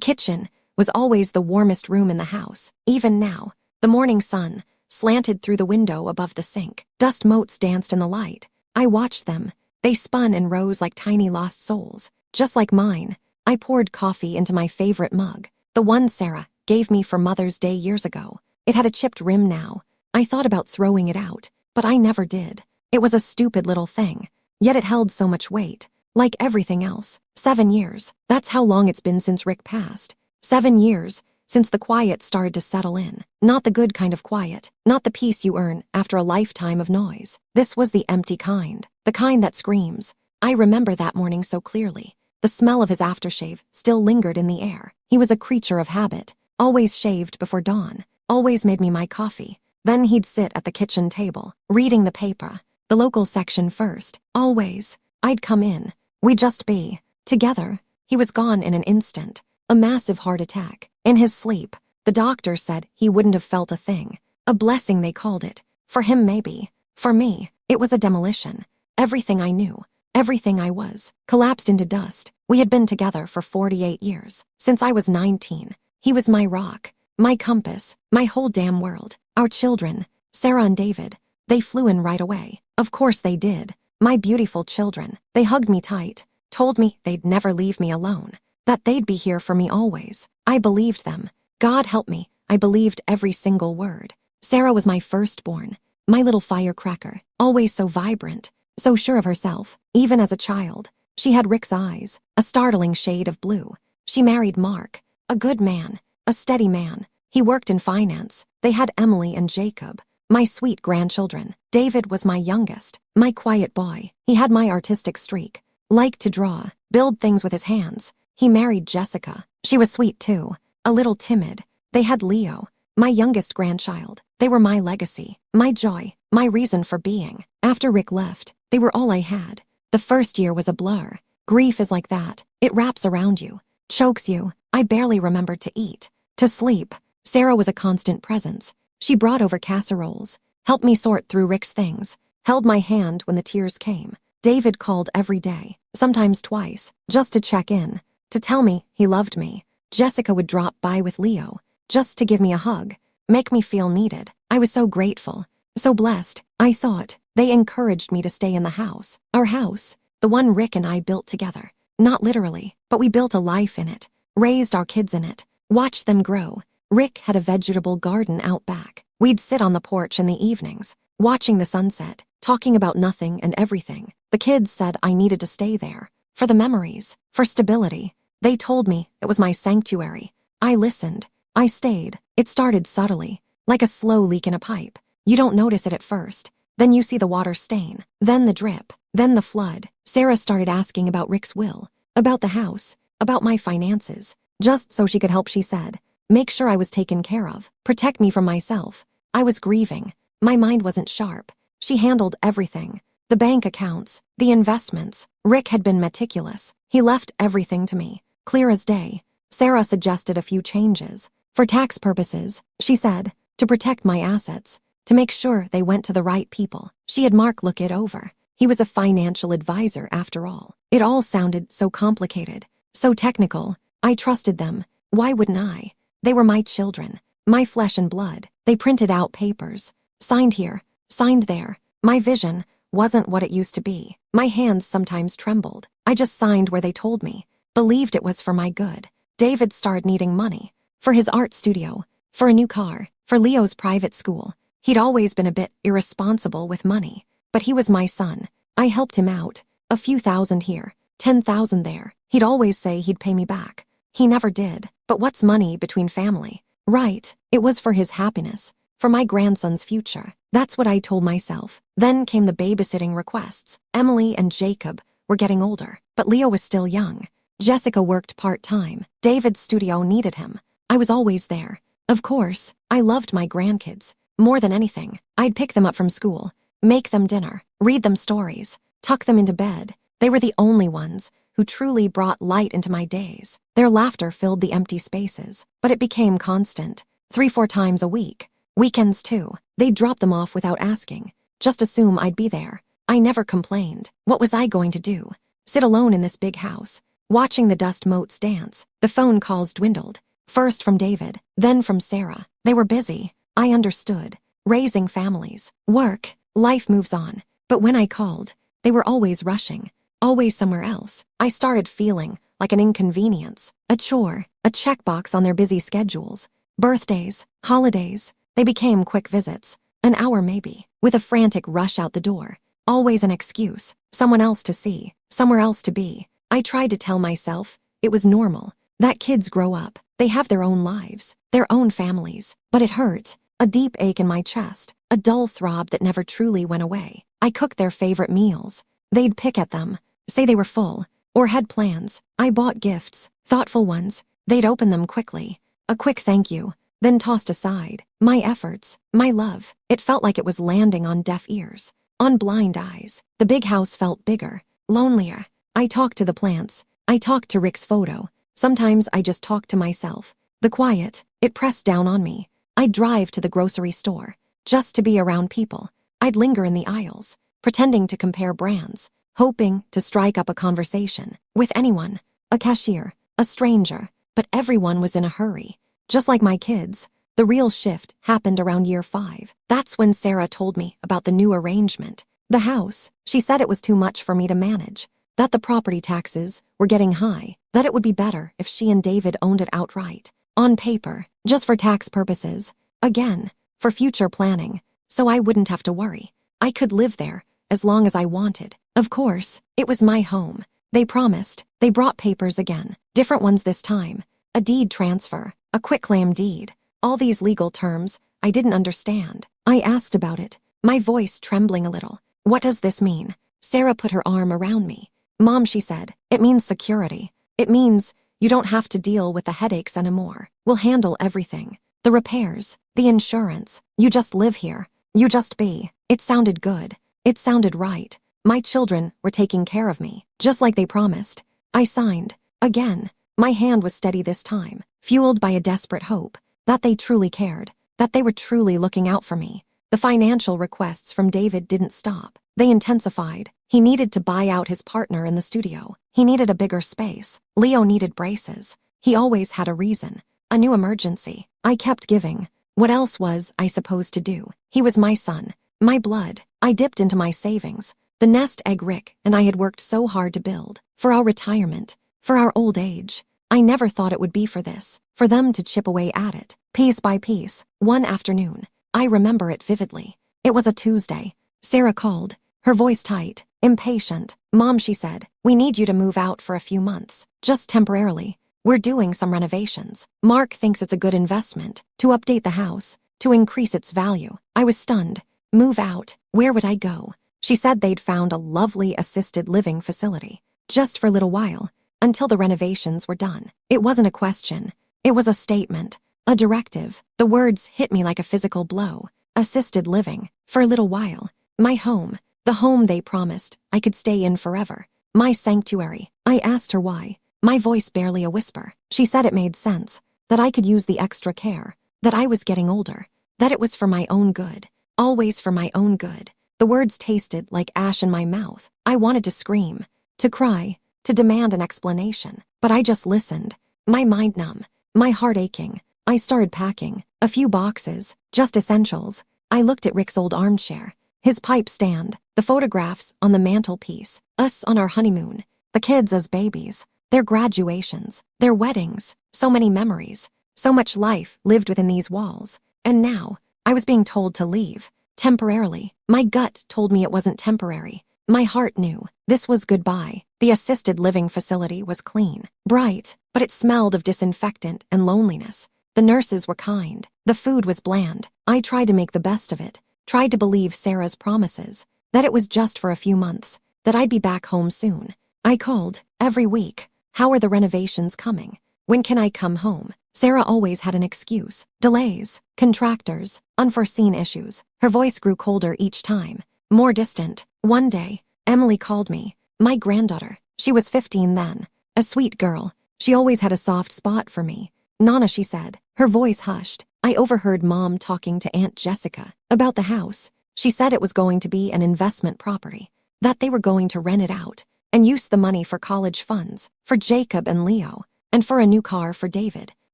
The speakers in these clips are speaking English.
kitchen was always the warmest room in the house. Even now, the morning sun slanted through the window above the sink. Dust motes danced in the light. I watched them. They spun and rose like tiny lost souls, just like mine. I poured coffee into my favorite mug, the one Sarah gave me for Mother's Day years ago. It had a chipped rim now. I thought about throwing it out, but I never did. It was a stupid little thing, yet it held so much weight. Like everything else. 7 years. That's how long it's been since Rick passed. 7 years since the quiet started to settle in. Not the good kind of quiet, not the peace you earn after a lifetime of noise. This was the empty kind, the kind that screams. I remember that morning so clearly. The smell of his aftershave still lingered in the air. He was a creature of habit, always shaved before dawn, always made me my coffee. Then he'd sit at the kitchen table, reading the paper, the local section first, always. I'd come in. We'd just be together. He was gone in an instant, a massive heart attack. In his sleep, the doctor said he wouldn't have felt a thing. A blessing, they called it. For him, maybe. For me, it was a demolition. Everything I knew, everything I was, collapsed into dust. We had been together for 48 years. Since I was 19, he was my rock, my compass, my whole damn world. Our children, Sarah and David, they flew in right away. Of course they did. My beautiful children, they hugged me tight, told me they'd never leave me alone, that they'd be here for me always. I believed them. God help me, I believed every single word. Sarah was my firstborn, my little firecracker, always so vibrant, so sure of herself. Even as a child, she had Rick's eyes, a startling shade of blue. She married Mark, a good man, a steady man. He worked in finance. They had Emily and Jacob, my sweet grandchildren. David was my youngest, my quiet boy. He had my artistic streak, liked to draw, build things with his hands. He married Jessica. She was sweet too, a little timid. They had Leo, my youngest grandchild. They were my legacy, my joy, my reason for being. After Rick left, they were all I had. The first year was a blur. Grief is like that. It wraps around you, chokes you. I barely remembered to eat, to sleep. Sarah was a constant presence. She brought over casseroles, helped me sort through Rick's things, held my hand when the tears came. David called every day, sometimes twice, just to check in, to tell me he loved me. Jessica would drop by with Leo, just to give me a hug, make me feel needed. I was so grateful, so blessed. I thought they encouraged me to stay in the house, our house, the one Rick and I built together. Not literally, but we built a life in it, raised our kids in it, watched them grow. Rick had a vegetable garden out back. We'd sit on the porch in the evenings, watching the sunset, talking about nothing and everything. The kids said I needed to stay there, for the memories, for stability. They told me it was my sanctuary. I listened. I stayed. It started subtly, like a slow leak in a pipe. You don't notice it at first. Then you see the water stain, then the drip, then the flood. Sarah started asking about Rick's will, about the house, about my finances, just so she could help, she said. Make sure I was taken care of, protect me from myself. I was grieving. My mind wasn't sharp. She handled everything. The bank accounts, the investments. Rick had been meticulous. He left everything to me, clear as day. Sarah suggested a few changes. For tax purposes, she said, to protect my assets, to make sure they went to the right people. She had Mark look it over. He was a financial advisor after all. It all sounded so complicated, so technical. I trusted them. Why wouldn't I? They were my children, my flesh and blood. They printed out papers, signed here, signed there. My vision wasn't what it used to be. My hands sometimes trembled. I just signed where they told me, believed it was for my good. David started needing money, for his art studio, for a new car, for Leo's private school. He'd always been a bit irresponsible with money, but he was my son. I helped him out, a few thousand here, 10,000 there. He'd always say he'd pay me back. He never did. But what's money between family? Right, it was for his happiness, for my grandson's future. That's what I told myself. Then came the babysitting requests. Emily and Jacob were getting older, but Leo was still young. Jessica worked part-time. David's studio needed him. I was always there. Of course, I loved my grandkids. More than anything, I'd pick them up from school, make them dinner, read them stories, tuck them into bed. They were the only ones who truly brought light into my days. Their laughter filled the empty spaces, but it became constant, 3-4 times a week. Weekends too. They'd drop them off without asking, just assume I'd be there. I never complained. What was I going to do? Sit alone in this big house, watching the dust motes dance. The phone calls dwindled. First from David, then from Sarah. They were busy. I understood. Raising families. Work. Life moves on. But when I called, they were always rushing. Always somewhere else. I started feeling like an inconvenience. A chore. A checkbox on their busy schedules. Birthdays. Holidays. They became quick visits. An hour maybe. With a frantic rush out the door. Always an excuse. Someone else to see. Somewhere else to be. I tried to tell myself it was normal. That kids grow up. They have their own lives. Their own families. But it hurt. A deep ache in my chest. A dull throb that never truly went away. I cooked their favorite meals. They'd pick at them. Say they were full. Or had plans. I bought gifts. Thoughtful ones. They'd open them quickly. A quick thank you. Then tossed aside. My efforts. My love. It felt like it was landing on deaf ears. On blind eyes. The big house felt bigger. Lonelier. I talked to the plants. I talked to Rick's photo. Sometimes I just talked to myself. The quiet, it pressed down on me. I'd drive to the grocery store, just to be around people. I'd linger in the aisles, pretending to compare brands, hoping to strike up a conversation with anyone, a cashier, a stranger. But everyone was in a hurry, just like my kids. The real shift happened around year 5. That's when Sarah told me about the new arrangement. The house, she said it was too much for me to manage. That the property taxes were getting high, that it would be better if she and David owned it outright, on paper, just for tax purposes, again, for future planning, so I wouldn't have to worry. I could live there as long as I wanted. Of course, it was my home. They promised. They brought papers again, different ones this time, a deed transfer, a quitclaim deed, all these legal terms I didn't understand. I asked about it, my voice trembling a little. What does this mean? Sarah put her arm around me. Mom, she said, it means security. It means you don't have to deal with the headaches anymore. We'll handle everything. The repairs, the insurance. You just live here. You just be. It sounded good. It sounded right. My children were taking care of me, just like they promised. I signed. Again, my hand was steady this time, fueled by a desperate hope that they truly cared, that they were truly looking out for me. The financial requests from David didn't stop. They intensified. He needed to buy out his partner in the studio. He needed a bigger space. Leo needed braces. He always had a reason, a new emergency. I kept giving. What else was I supposed to do? He was my son, my blood. I dipped into my savings, the nest egg Rick and I had worked so hard to build, for our retirement, for our old age. I never thought it would be for this, for them to chip away at it, piece by piece. One afternoon, I remember it vividly. It was a Tuesday. Sarah called, her voice tight, impatient. Mom, she said, we need you to move out for a few months, just temporarily. We're doing some renovations. Mark thinks it's a good investment, to update the house, to increase its value. I was stunned. Move out? Where would I go? She said they'd found a lovely assisted living facility, just for a little while, until the renovations were done. It wasn't a question. It was a statement, a directive. The words hit me like a physical blow. Assisted living, for a little while. My home, the home they promised I could stay in forever. My sanctuary. I asked her why, my voice barely a whisper. She said it made sense, that I could use the extra care, that I was getting older, that it was for my own good, always for my own good. The words tasted like ash in my mouth. I wanted to scream, to cry, to demand an explanation, but I just listened, my mind numb, my heart aching. I started packing, a few boxes, just essentials. I looked at Rick's old armchair, his pipe stand, the photographs on the mantelpiece, us on our honeymoon, the kids as babies, their graduations, their weddings, so many memories, so much life lived within these walls. And now, I was being told to leave, temporarily. My gut told me it wasn't temporary. My heart knew this was goodbye. The assisted living facility was clean, bright, but it smelled of disinfectant and loneliness. The nurses were kind. The food was bland. I tried to make the best of it, tried to believe Sarah's promises, that it was just for a few months, that I'd be back home soon. I called every week. How are the renovations coming? When can I come home? Sarah always had an excuse. Delays, contractors, unforeseen issues. Her voice grew colder each time, more distant. One day, Emily called me, my granddaughter. She was 15 then, a sweet girl. She always had a soft spot for me. Nana, she said, her voice hushed. I overheard Mom talking to Aunt Jessica about the house. She said it was going to be an investment property, that they were going to rent it out, and used the money for college funds, for Jacob and Leo, and for a new car for David.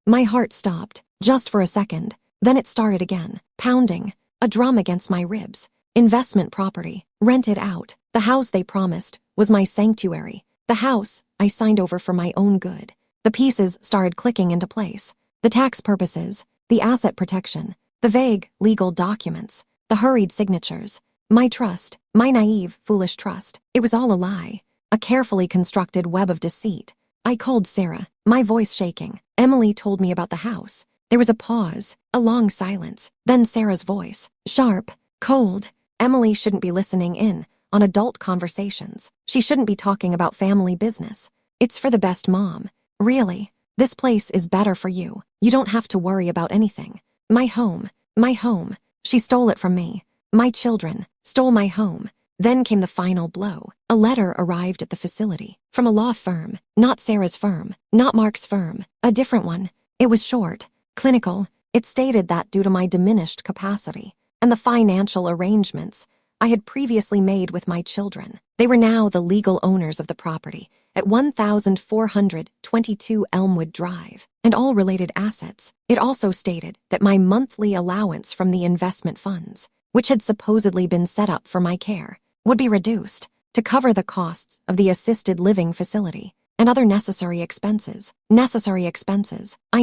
My heart stopped, just for a second. Then it started again, pounding, a drum against my ribs. Investment property, rented out. The house they promised was my sanctuary. The house I signed over for my own good. The pieces started clicking into place. The tax purposes, the asset protection, the vague legal documents, the hurried signatures. My trust, my naive, foolish trust. It was all a lie, a carefully constructed web of deceit. I called Sarah, my voice shaking. Emily told me about the house. There was a pause, a long silence. Then Sarah's voice, sharp, cold. Emily shouldn't be listening in on adult conversations. She shouldn't be talking about family business. It's for the best, Mom. Really, this place is better for you. You don't have to worry about anything. My home. She stole it from me. My children stole my home. Then came the final blow. A letter arrived at the facility from a law firm, not Sarah's firm, not Mark's firm, a different one. It was short, clinical. It stated that due to my diminished capacity and the financial arrangements I had previously made with my children, they were now the legal owners of the property at 1422 Elmwood Drive and all related assets. It also stated that my monthly allowance from the investment funds, which had supposedly been set up for my care, would be reduced to cover the costs of the assisted living facility and other necessary expenses. I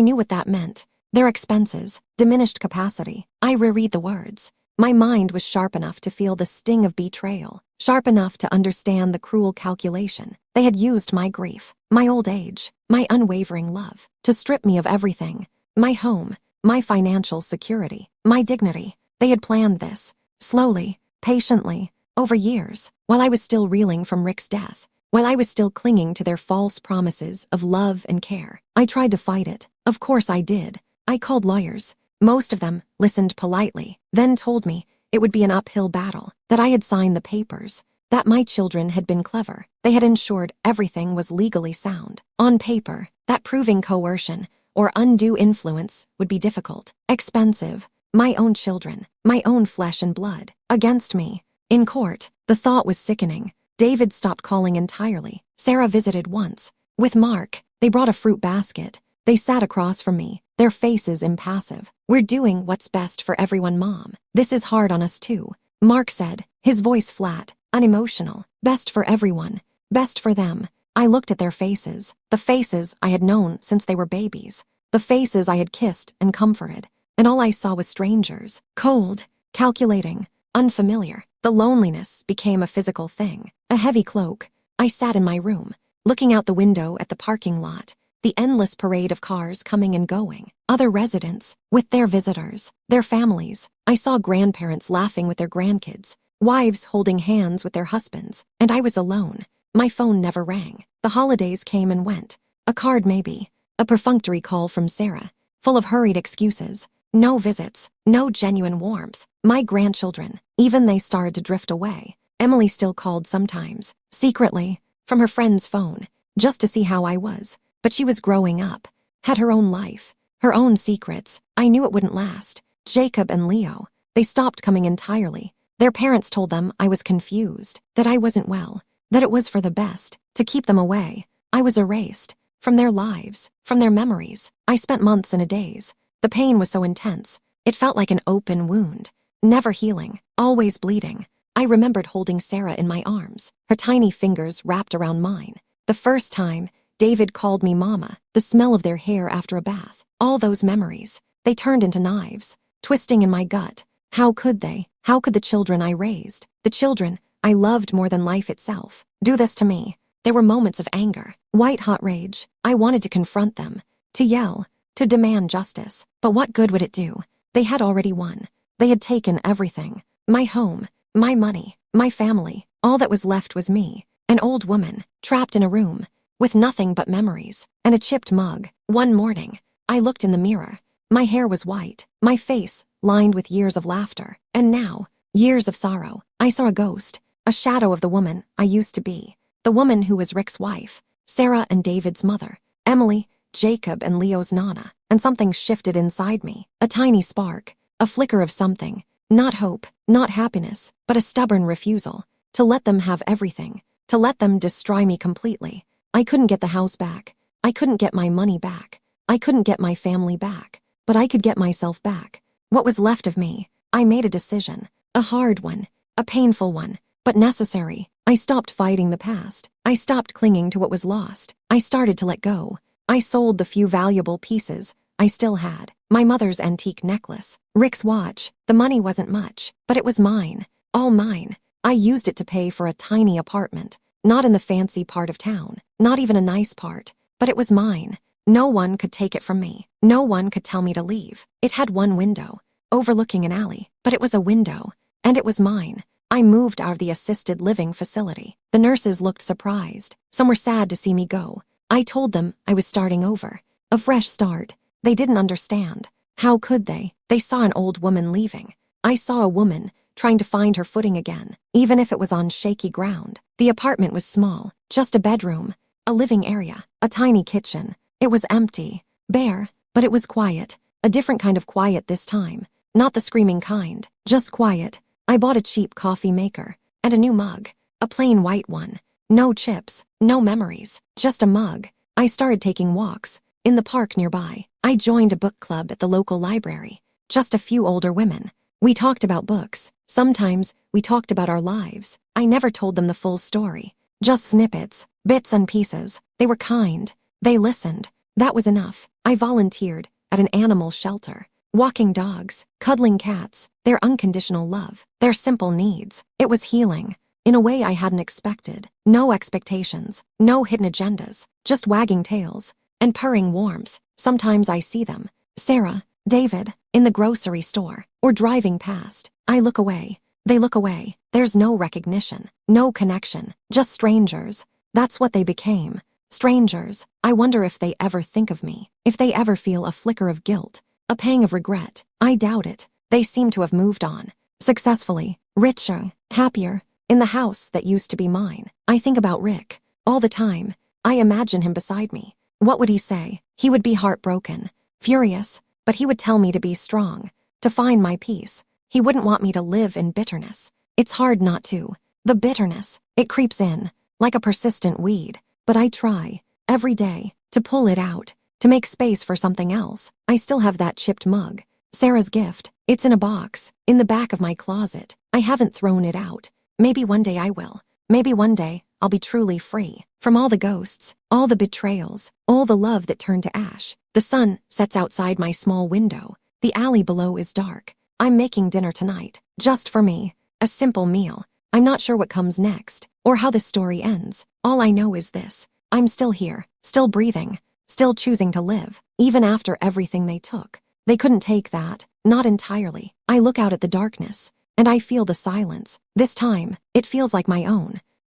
knew what that meant. Their expenses, diminished capacity. I reread the words. My mind was sharp enough to feel the sting of betrayal, sharp enough to understand the cruel calculation. They had used my grief, my old age, my unwavering love, to strip me of everything. My home, my financial security, my dignity. They had planned this, slowly, patiently, over years, while I was still reeling from Rick's death, while I was still clinging to their false promises of love and care. I tried to fight it. Of course I did. I called lawyers. Most of them listened politely, then told me it would be an uphill battle, that I had signed the papers, that my children had been clever. They had ensured everything was legally sound. On paper, that proving coercion or undue influence would be difficult, expensive. My own children, my own flesh and blood, against me. In court, the thought was sickening. David stopped calling entirely. Sarah visited once. With Mark, they brought a fruit basket. They sat across from me, their faces impassive. We're doing what's best for everyone, Mom. This is hard on us too. Mark said, his voice flat, unemotional. Best for everyone. Best for them. I looked at their faces, the faces I had known since they were babies, the faces I had kissed and comforted, and all I saw was strangers, cold, calculating, unfamiliar. The loneliness became a physical thing, a heavy cloak. I sat in my room, looking out the window at the parking lot, the endless parade of cars coming and going, other residents, with their visitors, their families. I saw grandparents laughing with their grandkids, wives holding hands with their husbands, and I was alone. My phone never rang. The holidays came and went. A card maybe, a perfunctory call from Sarah, full of hurried excuses. No visits, no genuine warmth. My grandchildren, even they started to drift away. Emily still called sometimes, secretly, from her friend's phone, just to see how I was. But she was growing up, had her own life, her own secrets. I knew it wouldn't last. Jacob and Leo, they stopped coming entirely. Their parents told them I was confused, that I wasn't well, that it was for the best, to keep them away. I was erased, from their lives, from their memories. I spent months in a daze. The pain was so intense. It felt like an open wound, never healing, always bleeding. I remembered holding Sarah in my arms, her tiny fingers wrapped around mine. The first time David called me Mama, the smell of their hair after a bath. All those memories, they turned into knives, twisting in my gut. How could they? How could the children I raised, the children I loved more than life itself, do this to me? There were moments of anger, white-hot rage. I wanted to confront them, to yell, to demand justice. But what good would it do? They had already won. They had taken everything. My home, my money, my family. All that was left was me, an old woman, trapped in a room, with nothing but memories, and a chipped mug. One morning, I looked in the mirror. My hair was white, my face lined with years of laughter, and now, years of sorrow. I saw a ghost, a shadow of the woman I used to be, the woman who was Rick's wife, Sarah and David's mother, Emily, Jacob and Leo's Nana, and something shifted inside me, a tiny spark, a flicker of something, not hope, not happiness, but a stubborn refusal, to let them have everything, to let them destroy me completely. I couldn't get the house back. I couldn't get my money back. I couldn't get my family back. But I could get myself back. What was left of me? I made a decision. A hard one. A painful one. But necessary. I stopped fighting the past. I stopped clinging to what was lost. I started to let go. I sold the few valuable pieces I still had. My mother's antique necklace. Rick's watch. The money wasn't much, but it was mine. All mine. I used it to pay for a tiny apartment. Not in the fancy part of town. Not even a nice part. But it was mine. No one could take it from me. No one could tell me to leave. It had one window, overlooking an alley. But it was a window. And it was mine. I moved out of the assisted living facility. The nurses looked surprised. Some were sad to see me go. I told them I was starting over. A fresh start. They didn't understand. How could they? They saw an old woman leaving. I saw a woman trying to find her footing again, even if it was on shaky ground. The apartment was small, just a bedroom, a living area, a tiny kitchen. It was empty, bare, but it was quiet. A different kind of quiet this time. Not the screaming kind, just quiet. I bought a cheap coffee maker and a new mug, a plain white one. No chips, no memories, just a mug. I started taking walks in the park nearby. I joined a book club at the local library. Just a few older women. We talked about books. Sometimes we talked about our lives. I never told them the full story. Just snippets, bits and pieces. They were kind. They listened. That was enough. I volunteered at an animal shelter. Walking dogs, cuddling cats, their unconditional love, their simple needs. It was healing. In a way I hadn't expected. No expectations, no hidden agendas, just wagging tails and purring warmth. Sometimes I see them. Sarah, David, in the grocery store, or driving past. I look away. They look away. There's no recognition, no connection, just strangers. That's what they became. Strangers. I wonder if they ever think of me, if they ever feel a flicker of guilt, a pang of regret. I doubt it. They seem to have moved on. Successfully, richer, happier, in the house that used to be mine. I think about Rick all the time. I imagine him beside me. What would he say? He would be heartbroken, furious, but he would tell me to be strong, to find my peace. He wouldn't want me to live in bitterness. It's hard not to. The bitterness, it creeps in, like a persistent weed. But I try, every day, to pull it out, to make space for something else. I still have that chipped mug. Sarah's gift. It's in a box, in the back of my closet. I haven't thrown it out. Maybe one day I will. Maybe one day I'll be truly free from all the ghosts, all the betrayals, all the love that turned to ash. The sun sets outside my small window. The alley below is dark. I'm making dinner tonight, just for me. A simple meal. I'm not sure what comes next, or how the story ends. All I know is this. I'm still here, still breathing, still choosing to live, even after everything they took. They couldn't take that, not entirely. I look out at the darkness, and I feel the silence. This time, it feels like my own.